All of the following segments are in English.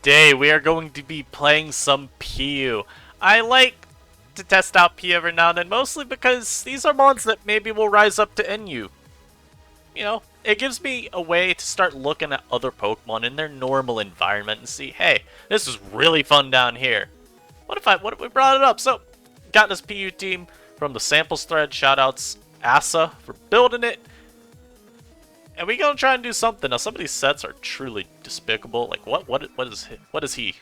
today we are going to be playing some PU. I like to test out PU every now and then, mostly because these are mons that maybe will rise up to NU. You know, it gives me a way to start looking at other Pokemon in their normal environment and see, hey, this is really fun down here. What if we brought it up? So, got this PU team from the samples thread. Shoutouts Asa for building it. And we gonna try and do something. Now, some of these sets are truly despicable. Like, what is he? What is he?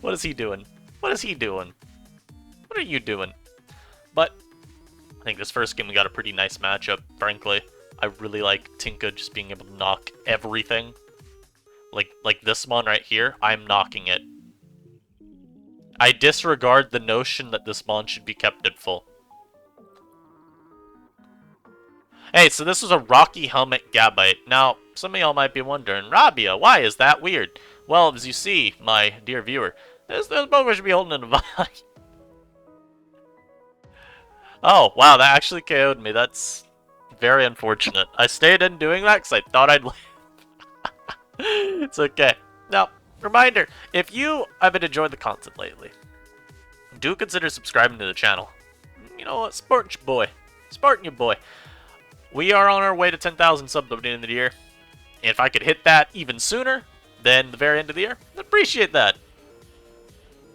What is he doing? What is he doing? What are you doing? But I think this first game we got a pretty nice matchup. Frankly, I really like Tinka just being able to knock everything. Like this mon right here, I'm knocking it. I disregard the notion that this mon should be kept at full. Hey, so this was a Rocky Helmet Gabite. Now, some of y'all might be wondering, Rabia, why is that weird? Well, as you see, my dear viewer, this Pokemon should be holding in a vine. Oh, wow, that actually KO'd me. That's very unfortunate. I stayed in doing that because I thought I'd live. It's okay. Now, reminder, if you have been enjoying the content lately, do consider subscribing to the channel. You know what? Sporting your boy. Sporting your boy. We are on our way to 10,000 subs by the end of the year. And if I could hit that even sooner than the very end of the year, I'd appreciate that.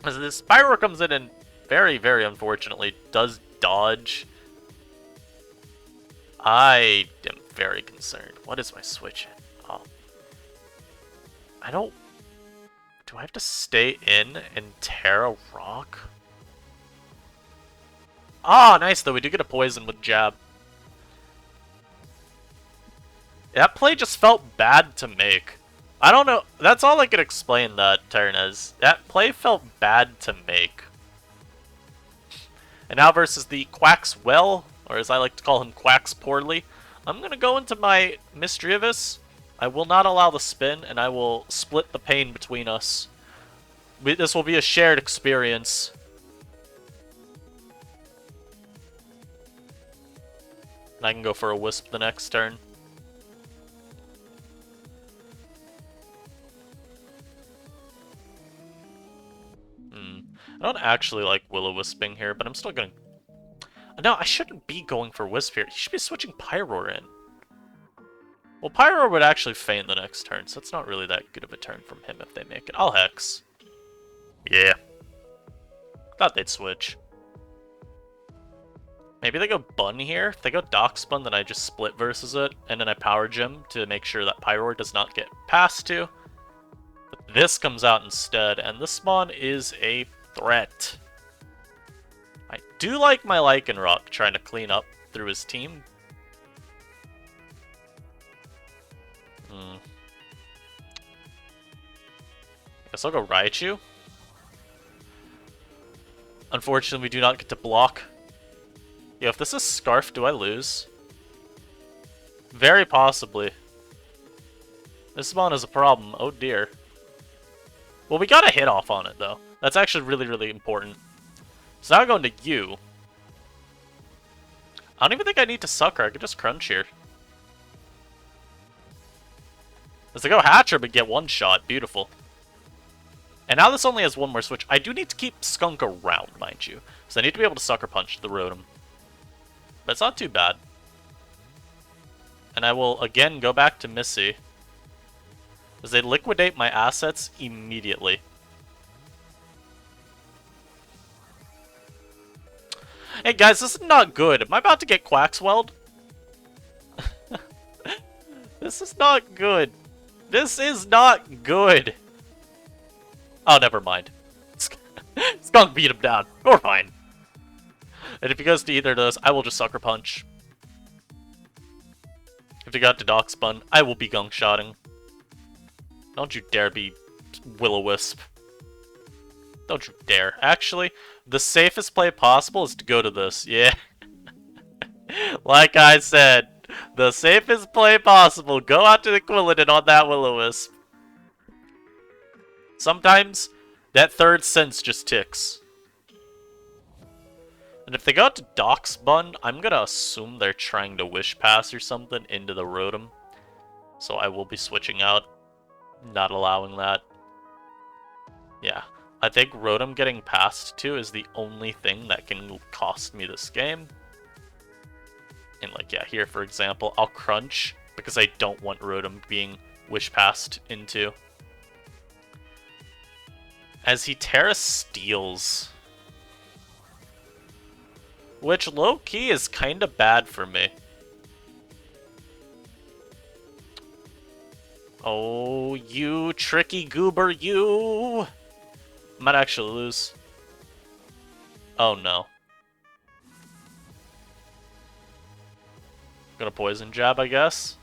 As this Pyro comes in and very, very unfortunately does dodge. I am very concerned. What is my switch in? Oh. I don't... Do I have to stay in and tear a rock? Ah, nice though. We do get a poison with jab. That play just felt bad to make. I don't know. That's all I could explain that turn as. That play felt bad to make. And now versus the Quaxwell, or as I like to call him, Quacks Poorly, I'm going to go into my Misdreavus. I will not allow the spin, and I will split the pain between us. This will be a shared experience. And I can go for a Wisp the next turn. I don't actually like Will-O-Wisping here, but I'm still going to... No, I shouldn't be going for Wisp here. He should be switching Pyroar in. Well, Pyroar would actually feign the next turn, so it's not really that good of a turn from him if they make it. I'll Hex. Yeah. Thought they'd switch. Maybe they go Bun here. If they go Darkspawn, then I just split versus it, and then I Power Gem to make sure that Pyroar does not get passed to. But this comes out instead, and this spawn is a threat. I do like my Lycanroc trying to clean up through his team. Guess I'll go Raichu. Unfortunately, we do not get to block. Yeah, if this is Scarf, do I lose? Very possibly. This spawn is a problem. Oh dear. Well, we got a hit off on it, though. That's actually really, really important. So now I'm going to you. I don't even think I need to Sucker. I could just Crunch here. As I go Hatcher, but get one shot. Beautiful. And now this only has one more switch. I do need to keep Skunk around, mind you. So I need to be able to Sucker Punch the Rotom. But it's not too bad. And I will again go back to Missy. As they liquidate my assets immediately. Hey guys, this is not good. Am I about to get Quaxwelled? This is not good. This is not good. Oh, never mind. Skunk beat him down. We're fine. And if he goes to either of those, I will just Sucker Punch. If he got to Darkspawn, I will be Gunk-Shotting. Don't you dare be Will-O-Wisp. Don't you dare. Actually, the safest play possible is to go to this. Yeah. Like I said, the safest play possible. Go out to the Quilladin on that Will-O-Wisp. Sometimes, that third sense just ticks. And if they go out to Darkspawn, I'm gonna assume they're trying to Wish Pass or something into the Rotom. So I will be switching out. Not allowing that. Yeah, I think Rotom getting past 2 is the only thing that can cost me this game. And like, yeah, here for example, I'll crunch because I don't want Rotom being wish passed into. As he Terra steals. Which low-key is kinda bad for me. Oh, you tricky goober, you! Might actually lose. Oh no. Gonna poison jab, I guess.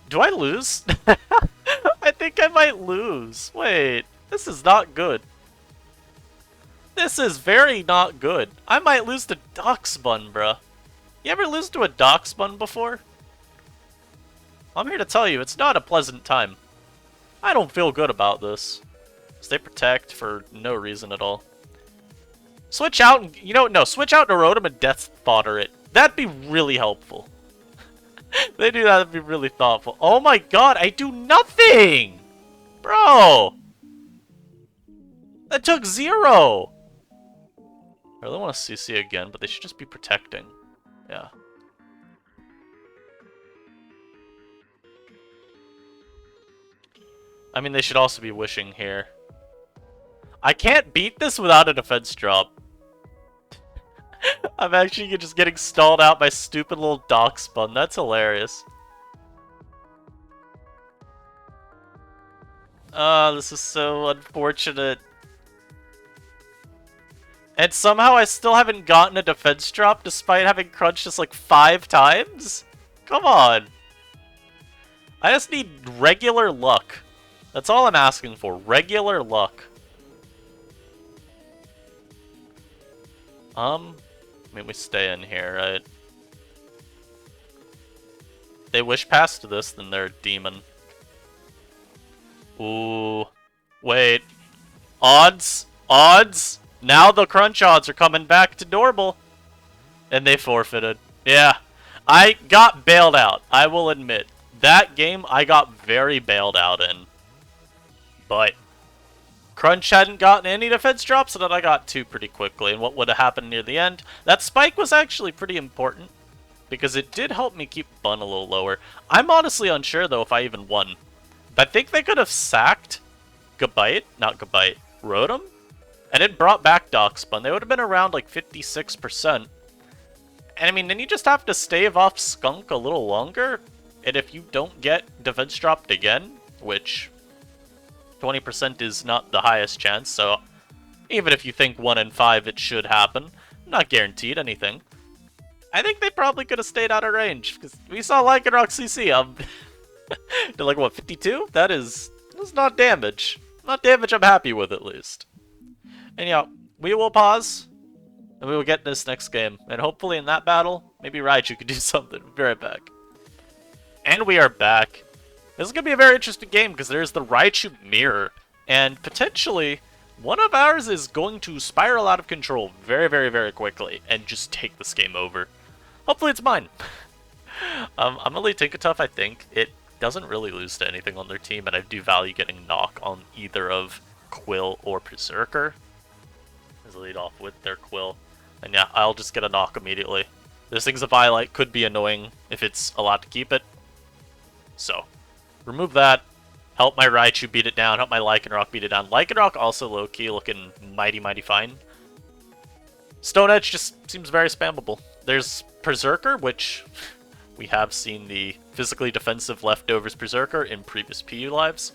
Do I lose? I think I might lose. Wait, this is not good. This is very not good. I might lose to Darkspun, bruh. You ever lose to a Darkspun before? I'm here to tell you, it's not a pleasant time. I don't feel good about this. Stay protect for no reason at all. Switch out and, you know, no, switch out Rotom and Death Fodder it. That'd be really helpful. They do that, that'd be really thoughtful. Oh my god, I do nothing! Bro! That took 0! I really want to CC again, but they should just be protecting. Yeah. I mean, they should also be wishing here. I can't beat this without a defense drop. I'm actually just getting stalled out by stupid little Darkspun. That's hilarious. Oh, this is so unfortunate. And somehow I still haven't gotten a defense drop despite having crunched this like 5 times? Come on. I just need regular luck. That's all I'm asking for. Regular luck. I mean, we stay in here, right? They wish past this, then they're a demon. Ooh. Wait. Odds? Odds? Now the crunch odds are coming back to normal. And they forfeited. Yeah. I got bailed out, I will admit. That game, I got very bailed out in. But Crunch hadn't gotten any defense drops, and then I got 2 pretty quickly. And what would have happened near the end? That spike was actually pretty important, because it did help me keep Bun a little lower. I'm honestly unsure, though, if I even won. I think they could have sacked Rotom, and it brought back Darkspun. They would have been around like 56%. And I mean, then you just have to stave off Skunk a little longer, and if you don't get defense dropped again, which 20% is not the highest chance, so even if you think 1 in 5 it should happen, not guaranteed anything. I think they probably could have stayed out of range, because we saw Lycanroc CC, they're like, what, 52? That's not damage. Not damage I'm happy with, at least. And yeah, we will pause, and we will get this next game, and hopefully in that battle, maybe Raichu could do something. We'll be right back. And we are back. This is going to be a very interesting game because there's the Raichu mirror, and potentially one of ours is going to spiral out of control very, very, very quickly and just take this game over. Hopefully it's mine. I'm going to lead Tinkatuff, I think. It doesn't really lose to anything on their team, and I do value getting knock on either of Quill or Berserker. As lead off with their Quill. And yeah, I'll just get a knock immediately. This thing's a Violet, could be annoying if it's allowed to keep it. So, remove that. Help my Raichu beat it down. Help my Lycanroc beat it down. Lycanroc also low-key looking mighty, mighty fine. Stone Edge just seems very spammable. There's Berserker, which we have seen the physically defensive leftovers Berserker in previous PU lives.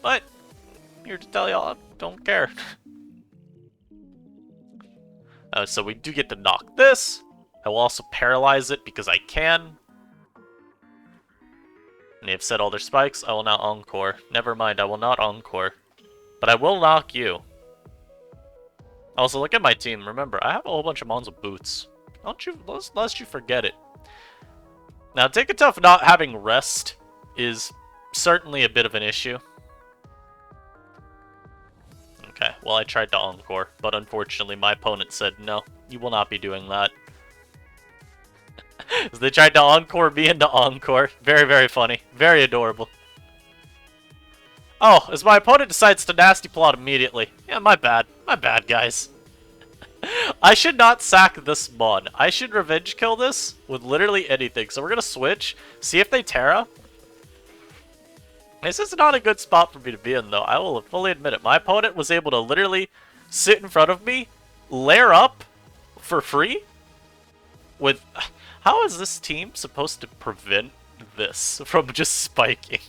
But, here to tell y'all, I don't care. So we do get to knock this. I will also paralyze it because I can. And they have set all their spikes. I will now Encore. Never mind, I will not Encore. But I will knock you. Also, look at my team. Remember, I have a whole bunch of Mons with boots. Lest you forget it. Now, Tinkatuff not having rest is certainly a bit of an issue. Okay, well, I tried to Encore, but unfortunately my opponent said, no, you will not be doing that. As they tried to encore me into encore. Very, very funny. Very adorable. Oh, as my opponent decides to nasty plot immediately. Yeah, my bad. My bad, guys. I should not sack this mon. I should revenge kill this with literally anything. So we're gonna switch, see if they Terra. This is not a good spot for me to be in, though. I will fully admit it. My opponent was able to literally sit in front of me, lair up for free. With how is this team supposed to prevent this from just spiking?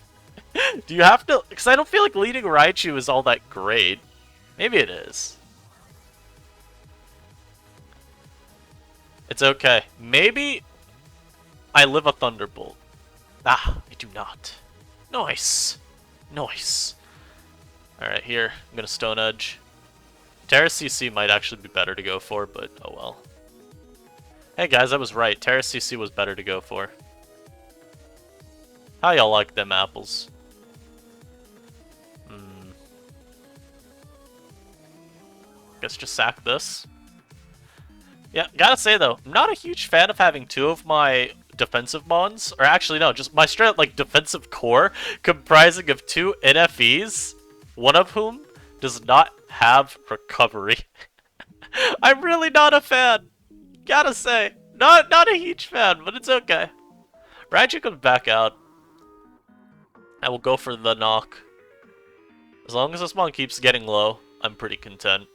Do you have to? Because I don't feel like leading Raichu is all that great. Maybe it is. It's okay. Maybe I live a Thunderbolt. Ah, I do not. Nice. Nice. Alright, here. I'm gonna Stone Edge. Terra CC might actually be better to go for, but oh well. Hey guys, I was right. Terra CC was better to go for. How y'all like them apples? Guess just sack this. Yeah, gotta say though, I'm not a huge fan of having two of my defensive mons, or actually no, just my straight up like defensive core comprising of two NFEs, one of whom does not have recovery. I'm really not a fan. Gotta say, not a huge fan, but it's okay. Raichu comes back out. I will go for the knock. As long as this mon keeps getting low, I'm pretty content.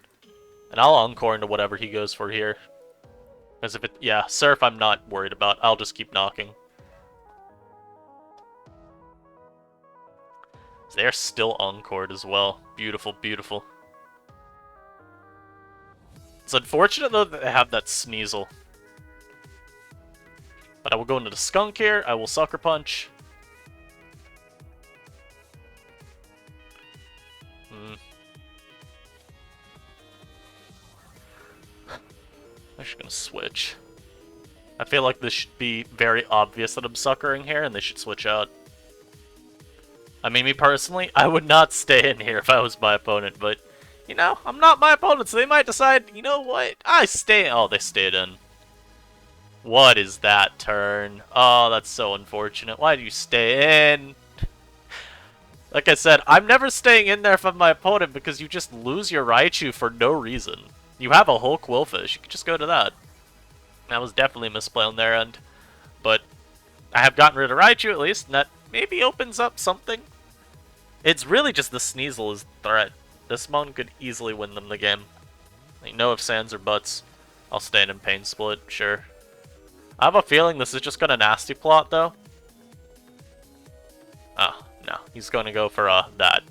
And I'll encore into whatever he goes for here. As if it, yeah, Surf I'm not worried about. I'll just keep knocking. They're still encored as well. Beautiful, beautiful. It's unfortunate though that they have that Sneasel. But I will go into the Skunk here. I will Sucker Punch. I'm just gonna switch. I feel like this should be very obvious that I'm suckering here, and they should switch out. I mean, me personally, I would not stay in here if I was my opponent, but, you know, I'm not my opponent, so they might decide, you know what, I stay. Oh, they stayed in. What is that turn? Oh, that's so unfortunate. Why do you stay in? Like I said, I'm never staying in there if I'm my opponent because you just lose your Raichu for no reason. You have a whole Quillfish. You could just go to that. That was definitely a misplay on their end. But I have gotten rid of Raichu at least, and that maybe opens up something. It's really just the Sneasel is the threat. This mon could easily win them the game. Like, no ifs, ands, or buts. I'll stand in Pain Split, sure. I have a feeling this is just gonna nasty plot though. Oh, no. He's gonna go for that.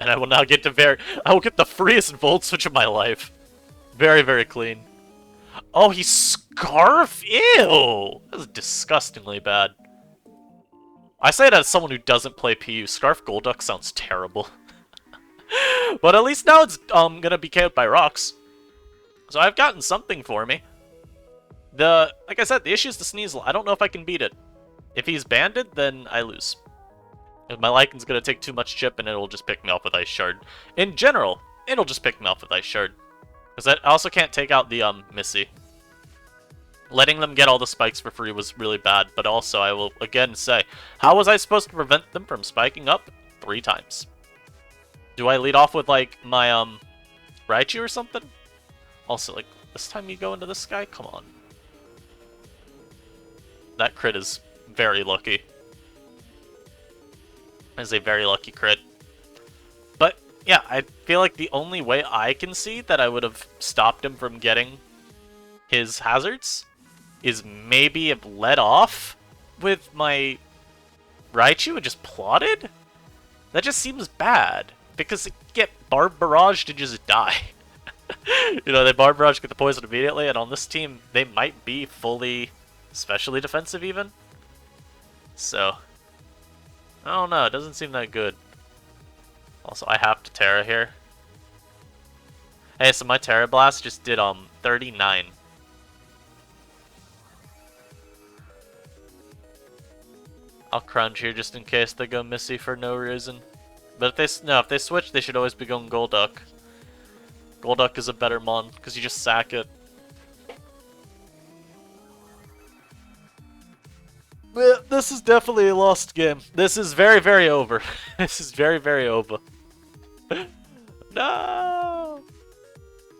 And I will now get to I will get the freest Volt Switch of my life. Very, very clean. Oh, he's Scarf? Ew! That was disgustingly bad. I say that as someone who doesn't play PU. Scarf Golduck sounds terrible. But at least now it's gonna be KO'd by rocks. So I've gotten something for me. Like I said, the issue is the Sneasel. I don't know if I can beat it. If he's banded, then I lose. If my Lycan's gonna take too much chip and it'll just pick me off with Ice Shard. In general, it'll just pick me off with Ice Shard. Because I also can't take out the Missy. Letting them get all the spikes for free was really bad, but also I will again say, how was I supposed to prevent them from spiking up 3 times? Do I lead off with like my Raichu or something? Also, like, this time you go into this guy? Come on. That crit is very lucky. That is a very lucky crit. But yeah, I feel like the only way I can see that I would have stopped him from getting his hazards is maybe have led off with my Raichu and just plotted? That just seems bad, because it get Barb Barrage to just die. You know, they Barb Barrage, get the poison immediately, and on this team, they might be fully specially defensive even. So, I don't know, it doesn't seem that good. Also, I have to Terra here. Hey, so my Terra Blast just did 39. I'll crunch here just in case they go Missy for no reason. But if they switch, they should always be going Golduck. Golduck is a better mon, because you just sack it. This is definitely a lost game. This is very, very over. This is very, very over. No!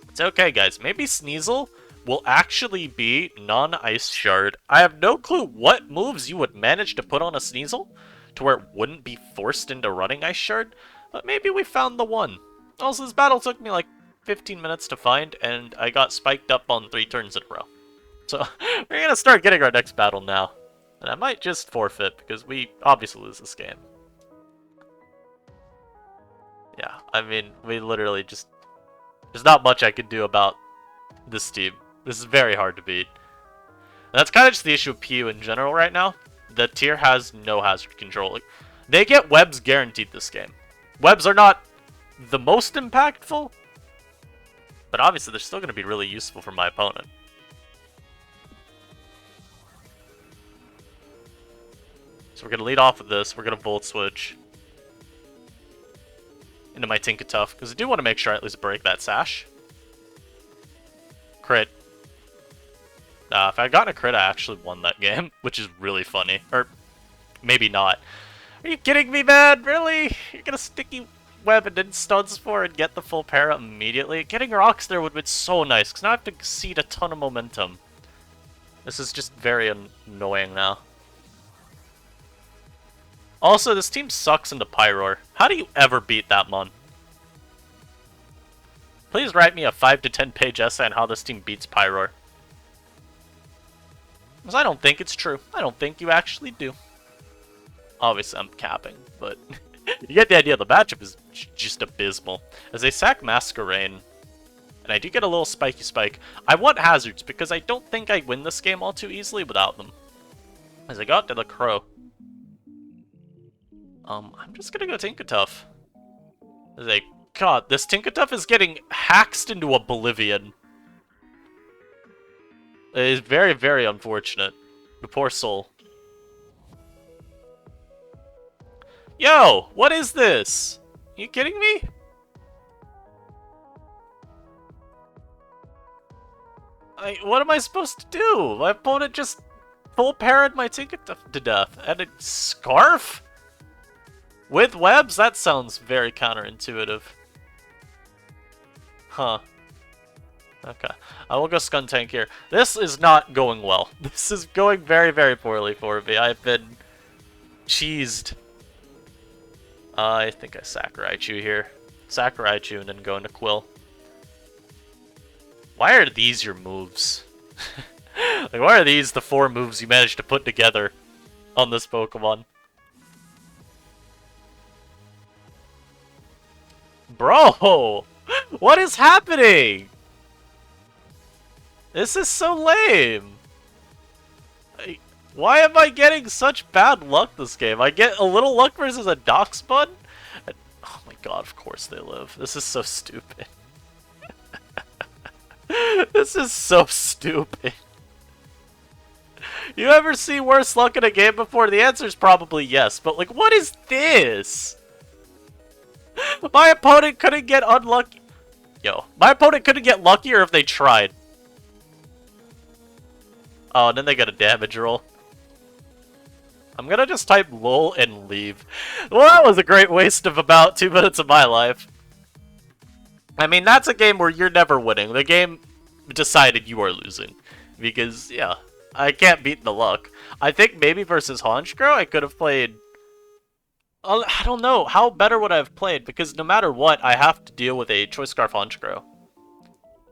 It's okay, guys. Maybe Sneasel will actually be non-Ice Shard. I have no clue what moves you would manage to put on a Sneasel to where it wouldn't be forced into running Ice Shard, but maybe we found the one. Also, this battle took me like 15 minutes to find, and I got spiked up on 3 turns in a row. So, we're gonna start getting our next battle now. And I might just forfeit, because we obviously lose this game. Yeah, I mean, we literally just... There's not much I can do about this team. This is very hard to beat. And that's kind of just the issue with PU in general right now. The tier has no hazard control. Like, they get webs guaranteed this game. Webs are not the most impactful, but obviously they're still going to be really useful for my opponent. So we're going to lead off with this. We're going to Volt Switch into my Tinkatuff, because I do want to make sure I at least break that Sash. Crit. If I had gotten a crit, I actually won that game, which is really funny. Or, maybe not. Are you kidding me, man? Really? You're gonna sticky web and then stuns for and get the full para immediately? Getting rocks there would have been so nice, because now I have to cede a ton of momentum. This is just very annoying now. Also, this team sucks into Pyroar. How do you ever beat that mon? Please write me a 5 to 10 page essay on how this team beats Pyroar. Because I don't think it's true. I don't think you actually do. Obviously, I'm capping, but you get the idea. The matchup is just abysmal. As they sack Masquerain, and I do get a little spiky spike. I want hazards, because I don't think I win this game all too easily without them. As I got to the Crow. I'm just gonna go Tinkatuff. Like, God, this Tinkatuff is getting hacked into oblivion. It is very, very unfortunate. The poor soul. Yo, what is this? Are you kidding me? What am I supposed to do? My opponent just full parried my Tinkatuff to death. And a Scarf? With webs? That sounds very counterintuitive. Huh. Okay. I will go Skuntank here. This is not going well. This is going very, very poorly for me. I've been cheesed. I think I sack Raichu here. Sack Raichu and then go into Quill. Why are these your moves? Like, why are these the 4 moves you managed to put together on this Pokemon? Bro! What is happening? This is so lame. Why am I getting such bad luck this game? I get a little luck versus a Doxbun? And, oh my god, of course they live. This is so stupid. This is so stupid. You ever see worse luck in a game before? The answer is probably yes, but like, what is this? My opponent couldn't get unlucky. Yo, my opponent couldn't get luckier if they tried. Oh, and then they got a damage roll. I'm gonna just type lol and leave. Well, that was a great waste of about 2 minutes of my life. I mean, that's a game where you're never winning. The game decided you are losing. Because, yeah, I can't beat the luck. I think maybe versus Honchkrow, I could have played... I don't know. How better would I have played? Because no matter what, I have to deal with a Choice Scarf Honchkrow.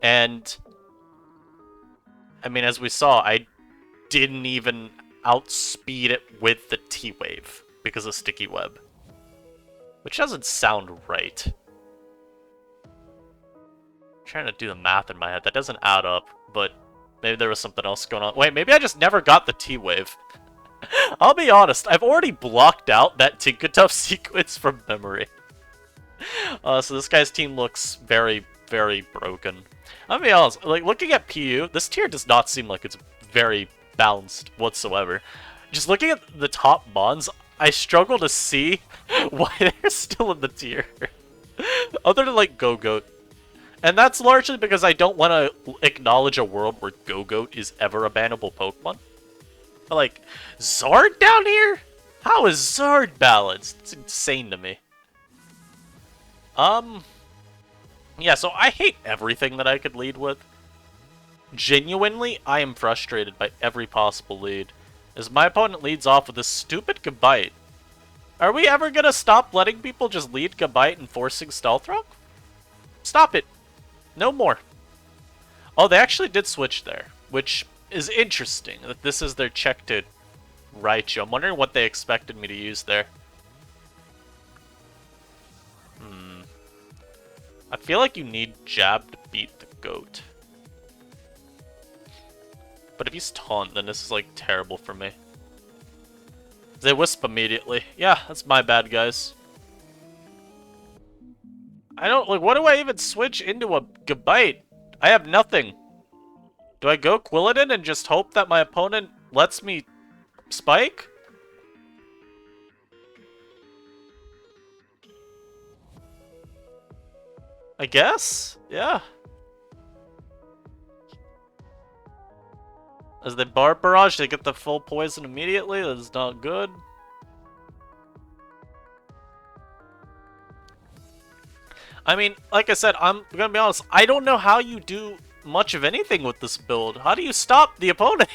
And... I mean, as we saw, I didn't even outspeed it with the T-Wave because of Sticky Web. Which doesn't sound right. I'm trying to do the math in my head. That doesn't add up, but maybe there was something else going on. Wait, maybe I just never got the T-Wave. I'll be honest, I've already blocked out that Tinkatuff sequence from memory. So this guy's team looks very, very broken. I'll be honest, like, looking at PU, this tier does not seem like it's very balanced whatsoever. Just looking at the top mons, I struggle to see why they're still in the tier. Other than, like, Go-Goat. And that's largely because I don't want to acknowledge a world where Go-Goat is ever a bannable Pokemon. But like, Zard down here? How is Zard balanced? It's insane to me. Yeah, so I hate everything that I could lead with. Genuinely, I am frustrated by every possible lead. As my opponent leads off with a stupid Gabite. Are we ever gonna stop letting people just lead Gabite and forcing Stealth Rock? Stop it. No more. Oh, they actually did switch there, which is interesting, that this is their check to Raichu. I'm wondering what they expected me to use there. I feel like you need Jab to beat the goat. But if he's taunt, then this is like terrible for me. They wisp immediately. Yeah, that's my bad, guys. I don't, like, what do I even switch into a Gabite? I have nothing. Do I go Quilladin and just hope that my opponent lets me spike? I guess? Yeah. As they Barb Barrage, they get the full poison immediately. That is not good. I mean, like I said, I'm gonna be honest, I don't know how you do much of anything with this build. How do you stop the opponent?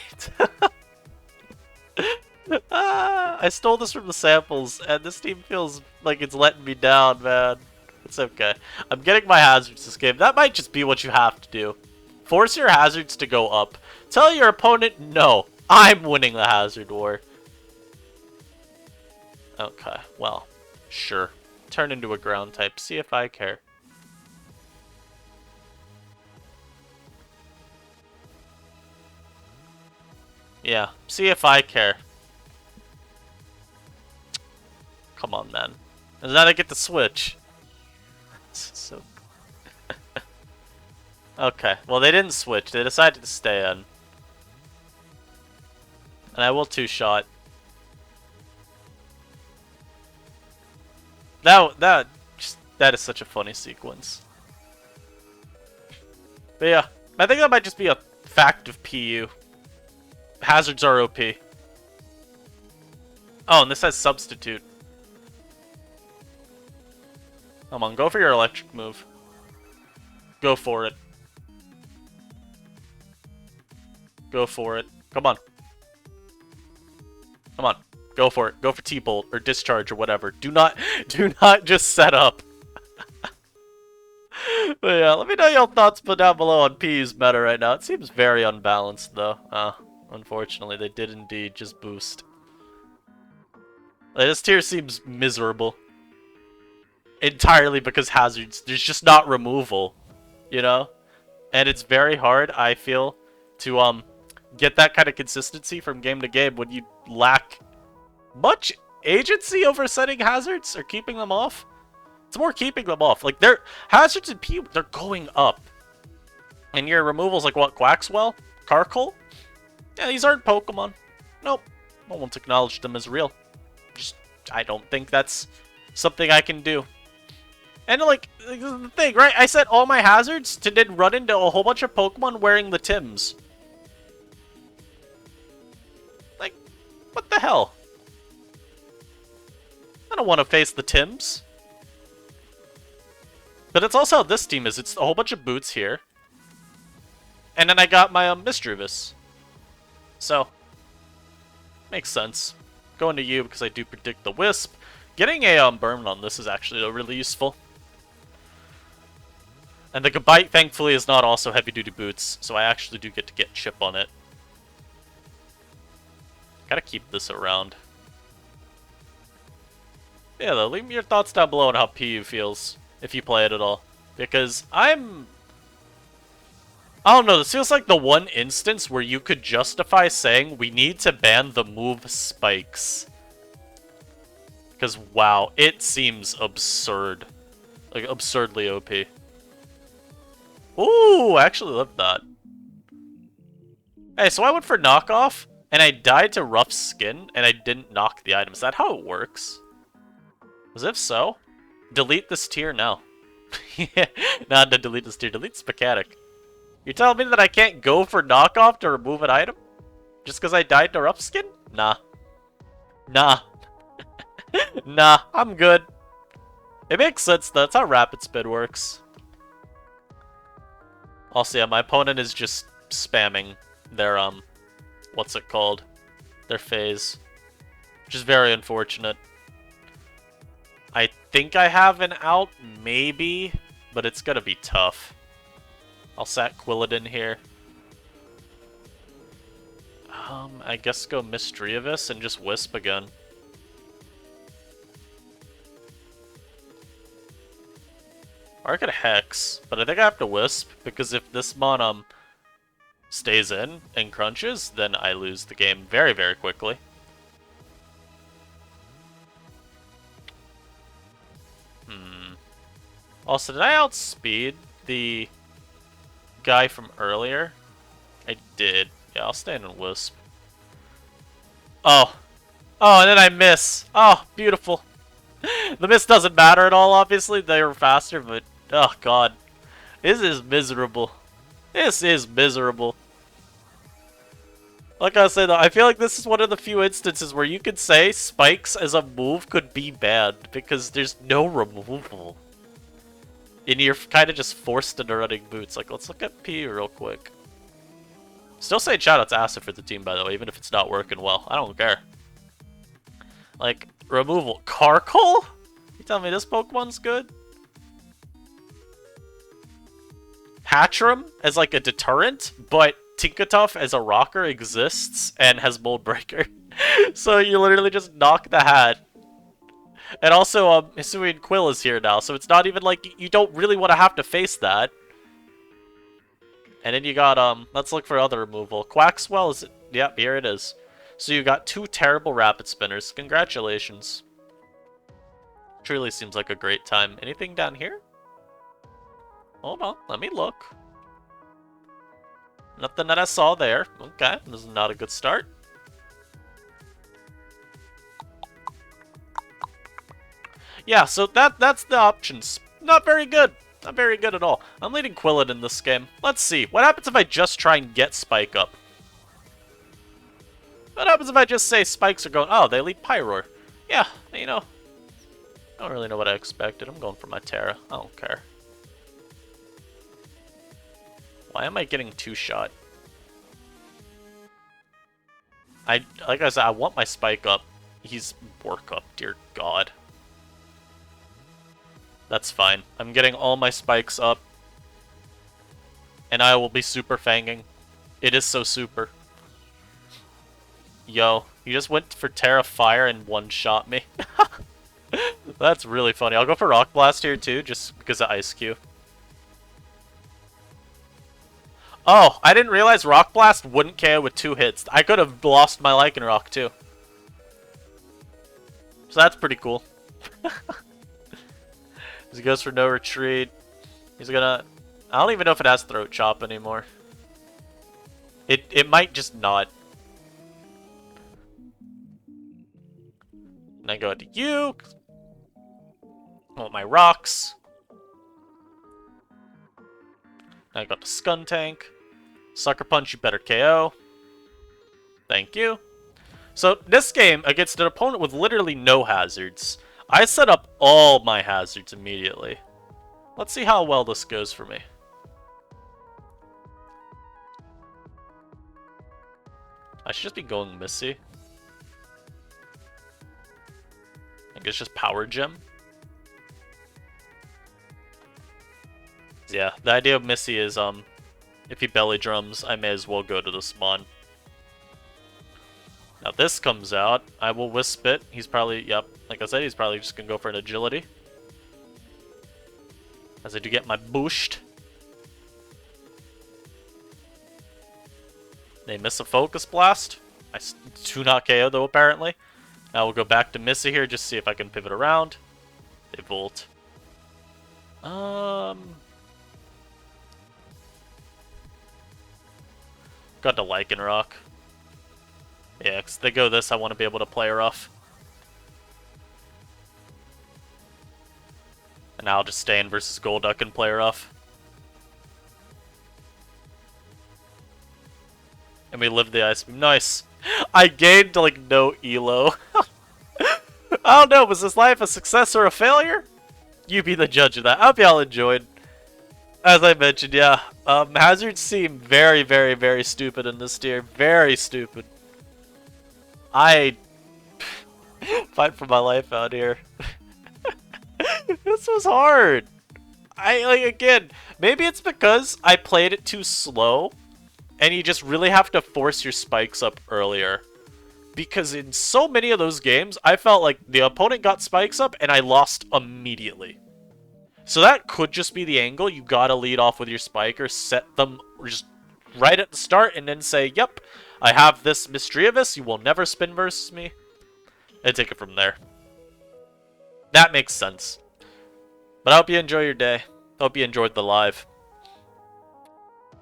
I stole this from the samples, and this team feels like it's letting me down, man. It's okay. I'm getting my hazards this game. That might just be what you have to do. Force your hazards to go up. Tell your opponent, no, I'm winning the hazard war. Okay, well, sure. Turn into a ground type. See if I care. Yeah, see if I care. Come on, man. And then I get to switch. So... Okay, well they didn't switch. They decided to stay in. And I will two-shot. That is such a funny sequence. But yeah, I think that might just be a fact of PU. Hazards are OP. Oh, and this has substitute. Come on, go for your electric move. Go for it. Go for it. Come on. Come on. Go for it. Go for T-Bolt or Discharge or whatever. Do not just set up. But yeah, let me know your thoughts down below on PU's meta right now. It seems very unbalanced though. Unfortunately, they did indeed just boost. Like, this tier seems miserable. Entirely because hazards, there's just not removal, you know? And it's very hard, I feel, to get that kind of consistency from game to game when you lack much agency over setting hazards or keeping them off. It's more keeping them off. Like, their hazards and P, they're going up. And your removals like what, Quaxwell? Carkol? Yeah, these aren't Pokemon. Nope. I won't acknowledge them as real. Just, I don't think that's something I can do. And like, the thing, right? I set all my hazards to then run into a whole bunch of Pokemon wearing the Tims. Like, what the hell? I don't want to face the Tims. But it's also how this team is. It's a whole bunch of boots here. And then I got my Misdreavus. So, makes sense. Going to you because I do predict the Wisp. Getting a Burn on this is actually really useful. And the Gabite, thankfully, is not also heavy-duty boots, so I actually do get to get Chip on it. Gotta keep this around. Yeah, though, leave me your thoughts down below on how PU feels, if you play it at all. Because I don't know, this feels like the one instance where you could justify saying we need to ban the move spikes. Because, wow, it seems absurd. Like, absurdly OP. Ooh, I actually love that. Hey, so I went for knockoff, and I died to rough skin, and I didn't knock the item. Is that how it works? Because if so, delete this tier now. Yeah, not to delete this tier, delete this mechanic. You're telling me that I can't go for knockoff to remove an item? Just because I died to rough skin? Nah. Nah. Nah, I'm good. It makes sense, though. That's how rapid spin works. Also, yeah, my opponent is just spamming their, what's it called? Their phase. Which is very unfortunate. I think I have an out, maybe, but it's gonna be tough. I'll sack Quilladin here. I guess go Mischievous and just Wisp again. Or I could Hex, but I think I have to Wisp, because if this mon, stays in and crunches, then I lose the game very, very quickly. Also, did I outspeed the guy from earlier? I did. Yeah, I'll stand in Wisp. Oh. Oh, and then I miss. Oh, beautiful. The miss doesn't matter at all, obviously. They were faster, but... Oh, God. This is miserable. This is miserable. Like I said, though, I feel like this is one of the few instances where you could say spikes as a move could be bad, because there's no removal. And you're kind of just forced into running boots. Like, let's look at P real quick. Still saying shoutouts to Acid for the team, by the way, even if it's not working well. I don't care. Like, removal. Carkol? You telling me this Pokemon's good? Hatchram as like a deterrent, but Tinkatuff as a rocker exists and has Mold Breaker. So you literally just knock the hat. And also, Hisuian Quill is here now, so it's not even like you don't really want to have to face that. And then you got, let's look for other removal. Quaxwell is, yep, here it is. So you got 2 terrible Rapid Spinners. Congratulations. Truly seems like a great time. Anything down here? Hold on, let me look. Nothing that I saw there. Okay, this is not a good start. Yeah, so that's the options. Not very good. Not very good at all. I'm leading Quillet in this game. Let's see. What happens if I just try and get Spike up? What happens if I just say Spikes are going... Oh, they lead Pyroar. Yeah, you know. I don't really know what I expected. I'm going for my Terra. I don't care. Why am I getting 2-shot? Like I said, I want my Spike up. He's work up, dear God. That's fine. I'm getting all my spikes up. And I will be super fanging. It is so super. Yo, you just went for Terra Fire and one-shot me. That's really funny. I'll go for Rock Blast here too, just because of Ice Cube. Oh, I didn't realize Rock Blast wouldn't KO with 2 hits. I could have lost my Lycanroc too. So that's pretty cool. He goes for no retreat. He's gonna... I don't even know if it has Throat Chop anymore. It might just not. And I go to you. I want my rocks. I got the Skuntank. Sucker Punch, you better KO. Thank you. So, this game, against an opponent with literally no hazards, I set up all my hazards immediately. Let's see how well this goes for me. I should just be going Missy. I guess just Power Gem. Yeah, the idea of Missy is, if he belly drums, I may as well go to the Spawn. Now this comes out, I will Wisp it. He's probably, yep, like I said, he's probably just gonna go for an Agility. As I do get my boost. They miss a Focus Blast. I do not KO though, apparently. Now we'll go back to Missy here, just see if I can pivot around. They Volt. Got to Lycanroc. Yeah, because they go this, I want to be able to play rough. And now I'll just stay in versus Golduck and play rough. And we lived the ice beam. Nice. I gained, like, no elo. I don't know, was this life a success or a failure? You be the judge of that. I hope y'all enjoyed. As I mentioned, yeah, hazards seem very, very, very stupid in this tier. Very stupid. I fight for my life out here. This was hard. Again, maybe it's because I played it too slow, and you just really have to force your spikes up earlier. Because in so many of those games, I felt like the opponent got spikes up, and I lost immediately. So that could just be the angle. You gotta lead off with your spike, or set them just right at the start, and then say, yep, I have this Mischievous, you will never spin versus me. And take it from there. That makes sense. But I hope you enjoy your day. Hope you enjoyed the live.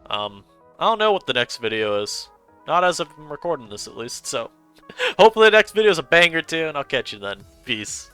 I don't know what the next video is. Not as I'm recording this, at least, so... Hopefully the next video is a banger too, and I'll catch you then. Peace.